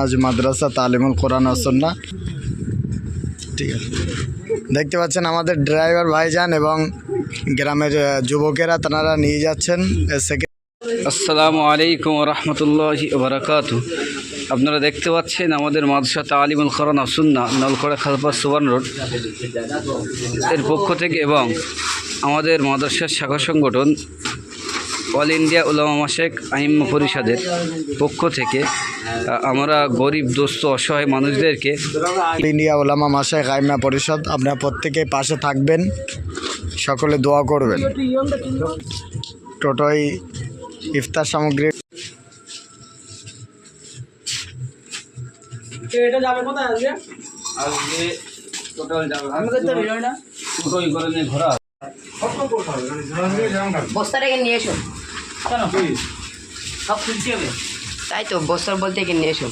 আজ মাদ্রাসা তালিমুল কোরআন ও সুন্নাহ। ঠিক আছে, দেখতে পাচ্ছেন আমাদের ড্রাইভার ভাইজান এবং গ্রামের যুবকেরা তারা নিয়ে যাচ্ছেন। আসসালামু আলাইকুম রহমতুল্লাহি বারাকাতু। আপনারা দেখতে পাচ্ছেন আমাদের মাদ্রাসা তালিমুল কোরআন ও সুন্নাহ নলকড়া খালপাড় সুবান রোড এর পক্ষ থেকে এবং আমাদের মাদ্রাসার শাখা সংগঠন অল ইন্ডিয়া উলামা মাশায়েখ আইম্মা পরিষদের পক্ষ থেকে আমরা গরিব দোস্ত অসহায় মানুষদেরকে ইন্ডিয়া উলামা মাশায়েখ আইম্মা পরিষদ, আপনারা প্রত্যেকেই পাশে থাকবেন, সকলে দোয়া করবেন। টোটোয় ইফতার সামগ্রী এটা যাবে কোথায় আজকে? আজকে টোটাল যাবে আমাদের তো ভিড় না, টোটোই করে নিয়ে ঘোরা বস্তাটাকে নিয়ে এসো। কেন সব খুলছি হবে, তাই তো বস্তার বলতে নিয়ে এসো।